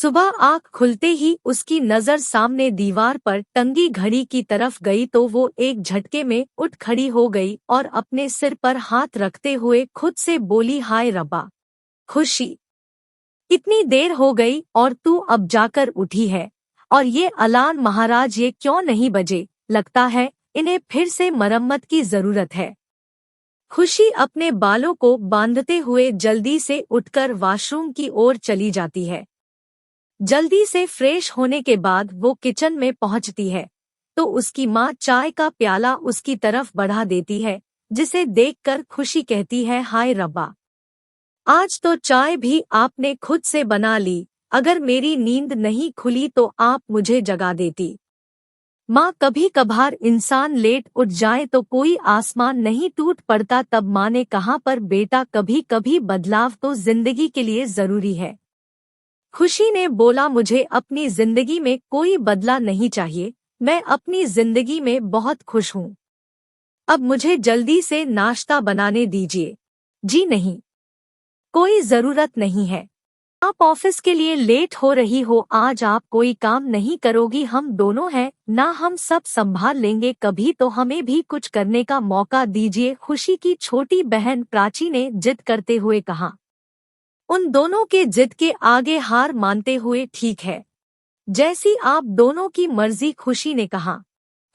सुबह आँख खुलते ही उसकी नजर सामने दीवार पर टंगी घड़ी की तरफ गई तो वो एक झटके में उठ खड़ी हो गई और अपने सिर पर हाथ रखते हुए खुद से बोली, हाय रब्बा, खुशी, इतनी देर हो गई और तू अब जाकर उठी है। और ये अलार्म महाराज ये क्यों नहीं बजे? लगता है इन्हें फिर से मरम्मत की जरूरत है। खुशी अपने बालों को बांधते हुए जल्दी से उठकर वॉशरूम की ओर चली जाती है। जल्दी से फ्रेश होने के बाद वो किचन में पहुंचती है तो उसकी माँ चाय का प्याला उसकी तरफ बढ़ा देती है, जिसे देखकर खुशी कहती है, हाय रब्बा, आज तो चाय भी आपने खुद से बना ली। अगर मेरी नींद नहीं खुली तो आप मुझे जगा देती। माँ, कभी कभार इंसान लेट उठ जाए तो कोई आसमान नहीं टूट पड़ता। तब माँ ने कहा, पर बेटा कभी कभी बदलाव तो जिंदगी के लिए जरूरी है। खुशी ने बोला, मुझे अपनी जिंदगी में कोई बदला नहीं चाहिए। मैं अपनी जिंदगी में बहुत खुश हूँ। अब मुझे जल्दी से नाश्ता बनाने दीजिए। जी नहीं, कोई जरूरत नहीं है। आप ऑफिस के लिए लेट हो रही हो। आज आप कोई काम नहीं करोगी, हम दोनों हैं ना, हम सब संभाल लेंगे। कभी तो हमें भी कुछ करने का मौका दीजिए, खुशी की छोटी बहन प्राची ने जिद करते हुए कहा। उन दोनों के जिद के आगे हार मानते हुए, ठीक है, जैसी आप दोनों की मर्जी, खुशी ने कहा।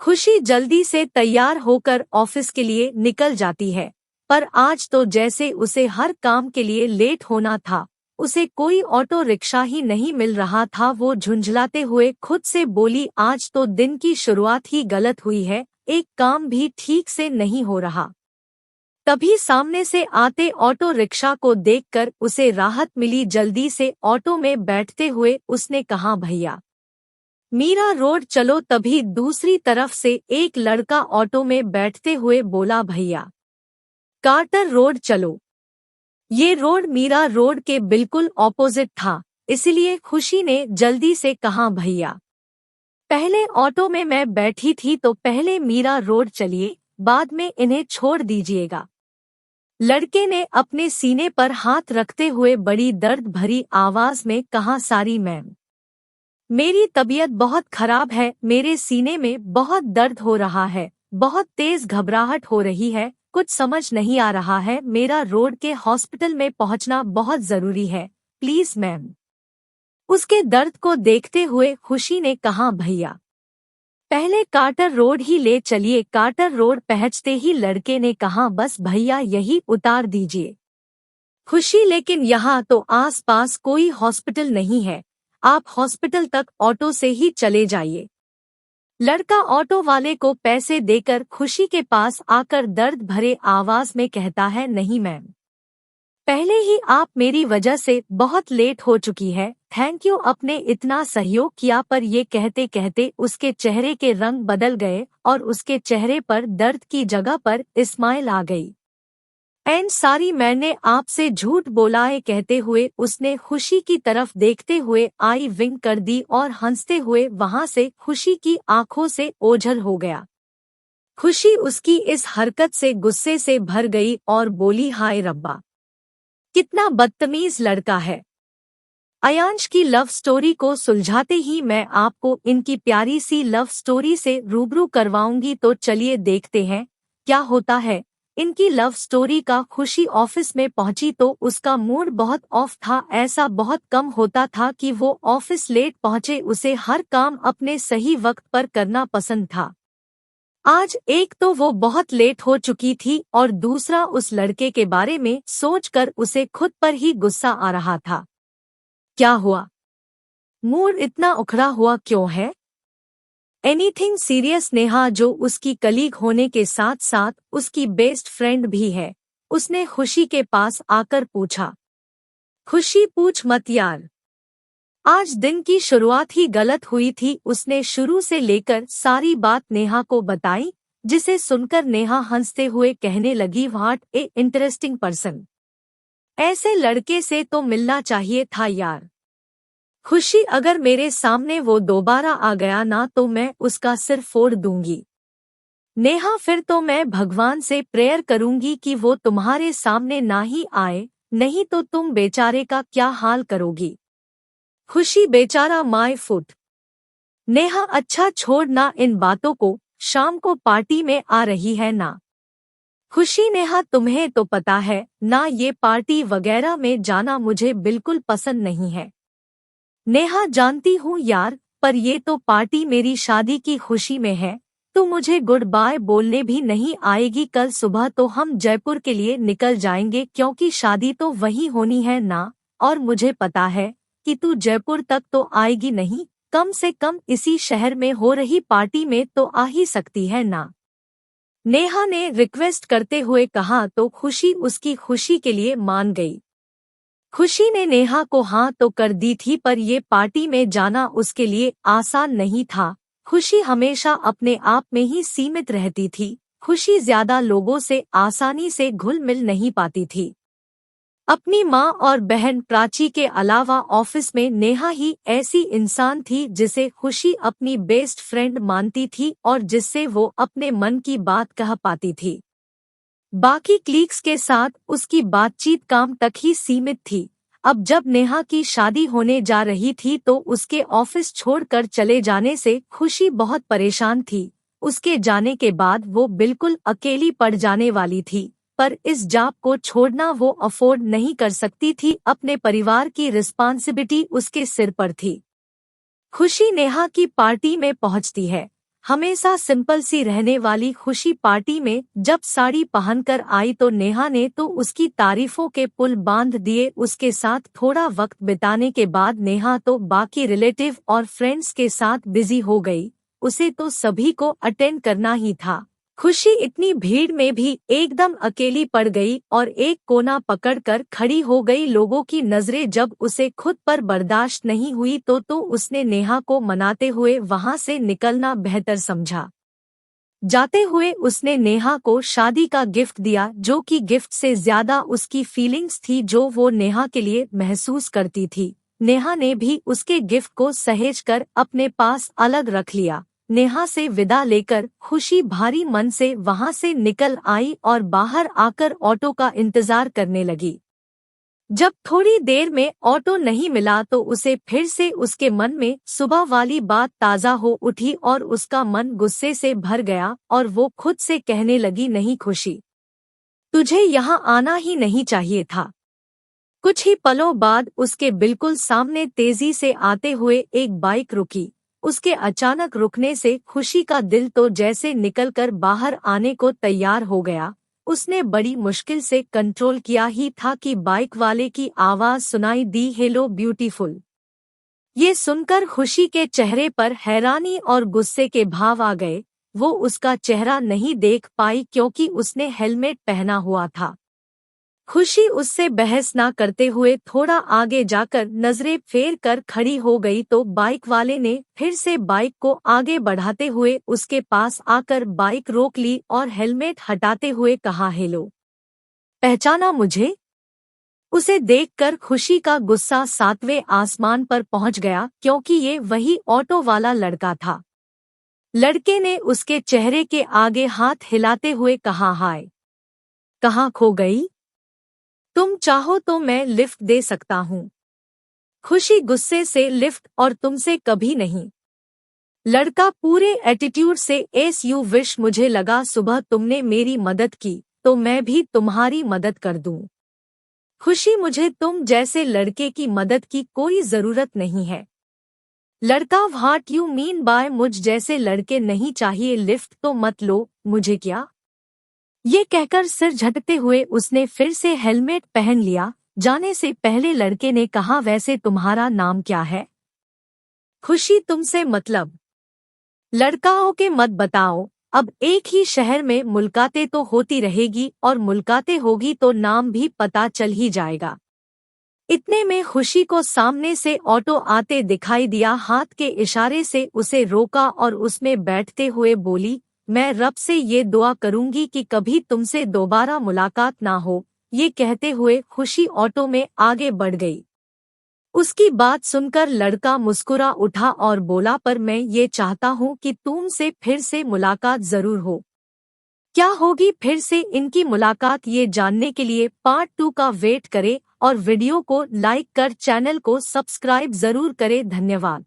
खुशी जल्दी से तैयार होकर ऑफिस के लिए निकल जाती है, पर आज तो जैसे उसे हर काम के लिए लेट होना था। उसे कोई ऑटो रिक्शा ही नहीं मिल रहा था। वो झुंझलाते हुए खुद से बोली, आज तो दिन की शुरुआत ही गलत हुई है, एक काम भी ठीक से नहीं हो रहा। तभी सामने से आते ऑटो रिक्शा को देखकर उसे राहत मिली। जल्दी से ऑटो में बैठते हुए उसने कहा, भैया, मीरा रोड चलो। तभी दूसरी तरफ से एक लड़का ऑटो में बैठते हुए बोला, भैया, कार्टर रोड चलो। ये रोड मीरा रोड के बिल्कुल ऑपोजिट था, इसलिए खुशी ने जल्दी से कहा, भैया, पहले ऑटो में मैं बैठी थी तो पहले मीरा रोड चलिए, बाद में इन्हें छोड़ दीजिएगा। लड़के ने अपने सीने पर हाथ रखते हुए बड़ी दर्द भरी आवाज में कहा, सारी मैम, मेरी तबीयत बहुत खराब है, मेरे सीने में बहुत दर्द हो रहा है, बहुत तेज घबराहट हो रही है, कुछ समझ नहीं आ रहा है, मेरा रोड के हॉस्पिटल में पहुंचना बहुत जरूरी है, प्लीज मैम। उसके दर्द को देखते हुए खुशी ने कहा, भैया, पहले कार्टर रोड ही ले चलिए। कार्टर रोड पहुंचते ही लड़के ने कहा, बस भैया यही उतार दीजिए। खुशी, लेकिन यहाँ तो आस-पास कोई हॉस्पिटल नहीं है, आप हॉस्पिटल तक ऑटो से ही चले जाइए। लड़का ऑटो वाले को पैसे देकर खुशी के पास आकर दर्द भरे आवाज में कहता है, नहीं मैम, पहले ही आप मेरी वजह से बहुत लेट हो चुकी है, थैंक यू, अपने इतना सहयोग किया। पर ये कहते कहते उसके चेहरे के रंग बदल गए और उसके चेहरे पर दर्द की जगह पर स्माइल आ गई। एंड सारी, मैंने आपसे झूठ बोला है, कहते हुए उसने खुशी की तरफ देखते हुए आई विंक कर दी और हंसते हुए वहां से खुशी की आंखों से ओझल हो गया। खुशी उसकी इस हरकत से गुस्से से भर गई और बोली, हाय रब्बा, कितना बदतमीज लड़का है। अयांश की लव स्टोरी को सुलझाते ही मैं आपको इनकी प्यारी सी लव स्टोरी से रूबरू करवाऊंगी, तो चलिए देखते हैं क्या होता है इनकी लव स्टोरी का। खुशी ऑफिस में पहुंची तो उसका मूड बहुत ऑफ था। ऐसा बहुत कम होता था कि वो ऑफिस लेट पहुंचे, उसे हर काम अपने सही वक्त पर करना पसंद था। आज एक तो वो बहुत लेट हो चुकी थी और दूसरा उस लड़के के बारे में सोचकर उसे खुद पर ही गुस्सा आ रहा था। क्या हुआ? मूड इतना उखड़ा हुआ क्यों है? Anything serious? नेहा, जो उसकी कलीग होने के साथ साथ उसकी बेस्ट फ्रेंड भी है, उसने खुशी के पास आकर पूछा। खुशी, पूछ मत यार, आज दिन की शुरुआत ही गलत हुई थी। उसने शुरू से लेकर सारी बात नेहा को बताई, जिसे सुनकर नेहा हंसते हुए कहने लगी, व्हाट ए इंटरेस्टिंग पर्सन, ऐसे लड़के से तो मिलना चाहिए था यार। खुशी, अगर मेरे सामने वो दोबारा आ गया ना तो मैं उसका सिर फोड़ दूंगी। नेहा, फिर तो मैं भगवान से प्रेयर करूंगी कि वो तुम्हारे सामने ना ही आए, नहीं तो तुम बेचारे का क्या हाल करोगी। खुशी बेचारा माय फुट। नेहा अच्छा छोड़ ना इन बातों को, शाम को पार्टी में आ रही है ना। खुशी नेहा तुम्हें तो पता है ना, ये पार्टी वगैरह में जाना मुझे बिल्कुल पसंद नहीं है। नेहा जानती हूँ यार, पर ये तो पार्टी मेरी शादी की खुशी में है। तो मुझे गुड बाय बोलने भी नहीं आएगी। कल सुबह तो हम जयपुर के लिए निकल जाएंगे क्योंकि शादी तो वहीं होनी है ना। और मुझे पता है कि तू जयपुर तक तो आएगी नहीं, कम से कम इसी शहर में हो रही पार्टी में तो आ ही सकती है ना। नेहा ने रिक्वेस्ट करते हुए कहा तो खुशी उसकी खुशी के लिए मान गई। खुशी ने नेहा को हाँ तो कर दी थी, पर ये पार्टी में जाना उसके लिए आसान नहीं था। खुशी हमेशा अपने आप में ही सीमित रहती थी। खुशी ज्यादा लोगों से आसानी से घुल मिल नहीं पाती थी। अपनी माँ और बहन प्राची के अलावा ऑफिस में नेहा ही ऐसी इंसान थी जिसे खुशी अपनी बेस्ट फ्रेंड मानती थी और जिससे वो अपने मन की बात कह पाती थी। बाकी क्लीग्स के साथ उसकी बातचीत काम तक ही सीमित थी। अब जब नेहा की शादी होने जा रही थी तो उसके ऑफिस छोड़कर चले जाने से खुशी बहुत परेशान थी। उसके जाने के बाद वो बिल्कुल अकेली पड़ जाने वाली थी, पर इस जॉब को छोड़ना वो अफोर्ड नहीं कर सकती थी। अपने परिवार की रिस्पॉन्सिबिलिटी उसके सिर पर थी। खुशी नेहा की पार्टी में पहुंचती है। हमेशा सिंपल सी रहने वाली खुशी पार्टी में जब साड़ी पहनकर आई तो नेहा ने तो उसकी तारीफों के पुल बांध दिए। उसके साथ थोड़ा वक्त बिताने के बाद नेहा तो बाकी रिलेटिव और फ्रेंड्स के साथ बिजी हो गई। उसे तो सभी को अटेंड करना ही था। खुशी इतनी भीड़ में भी एकदम अकेली पड़ गई और एक कोना पकड़कर खड़ी हो गई। लोगों की नजरें जब उसे खुद पर बर्दाश्त नहीं हुई तो उसने नेहा को मनाते हुए वहां से निकलना बेहतर समझा। जाते हुए उसने नेहा को शादी का गिफ्ट दिया, जो कि गिफ्ट से ज्यादा उसकी फीलिंग्स थी जो वो नेहा के लिए महसूस करती थी। नेहा ने भी उसके गिफ्ट को सहेज कर अपने पास अलग रख लिया। नेहा से विदा लेकर खुशी भारी मन से वहां से निकल आई और बाहर आकर ऑटो का इंतजार करने लगी। जब थोड़ी देर में ऑटो नहीं मिला तो उसे फिर से उसके मन में सुबह वाली बात ताजा हो उठी और उसका मन गुस्से से भर गया और वो खुद से कहने लगी, नहीं खुशी, तुझे यहाँ आना ही नहीं चाहिए था। कुछ ही पलों बाद उसके बिल्कुल सामने तेजी से आते हुए एक बाइक रुकी। उसके अचानक रुकने से खुशी का दिल तो जैसे निकलकर बाहर आने को तैयार हो गया। उसने बड़ी मुश्किल से कंट्रोल किया ही था कि बाइक वाले की आवाज सुनाई दी, हेलो ब्यूटीफुल। ये सुनकर खुशी के चेहरे पर हैरानी और गुस्से के भाव आ गए। वो उसका चेहरा नहीं देख पाई क्योंकि उसने हेलमेट पहना हुआ था। खुशी उससे बहस न करते हुए थोड़ा आगे जाकर नजरें फेर कर खड़ी हो गई तो बाइक वाले ने फिर से बाइक को आगे बढ़ाते हुए उसके पास आकर बाइक रोक ली और हेलमेट हटाते हुए कहा, हेलो, पहचाना मुझे? उसे देखकर खुशी का गुस्सा सातवें आसमान पर पहुंच गया क्योंकि ये वही ऑटो वाला लड़का था। लड़के ने उसके चेहरे के आगे हाथ हिलाते हुए कहा, हाय, कहाँ खो गई? तुम चाहो तो मैं लिफ्ट दे सकता हूँ। खुशी गुस्से से, लिफ्ट और तुमसे कभी नहीं। लड़का पूरे एटीट्यूड से, एस यू विश, मुझे लगा सुबह तुमने मेरी मदद की तो मैं भी तुम्हारी मदद कर दूं। खुशी, मुझे तुम जैसे लड़के की मदद की कोई जरूरत नहीं है। लड़का, व्हाट यू मीन बाय मुझ जैसे लड़के नहीं चाहिए, लिफ्ट तो मत लो, मुझे क्या? ये कहकर सिर झटकते हुए उसने फिर से हेलमेट पहन लिया। जाने से पहले लड़के ने कहा, वैसे तुम्हारा नाम क्या है? खुशी, तुमसे मतलब? लड़का, के मत बताओ, अब एक ही शहर में मुलाकातें तो होती रहेगी और मुलाकातें होगी तो नाम भी पता चल ही जाएगा। इतने में खुशी को सामने से ऑटो आते दिखाई दिया। हाथ के इशारे से उसे रोका और उसमें बैठते हुए बोली, मैं रब से ये दुआ करूंगी कि कभी तुमसे दोबारा मुलाकात ना हो। ये कहते हुए खुशी ऑटो में आगे बढ़ गई। उसकी बात सुनकर लड़का मुस्कुरा उठा और बोला, पर मैं ये चाहता हूँ कि तुमसे फिर से मुलाकात जरूर हो। क्या होगी फिर से इनकी मुलाकात, ये जानने के लिए पार्ट 2 का वेट करें और वीडियो को लाइक कर चैनल को सब्सक्राइब जरूर करें। धन्यवाद।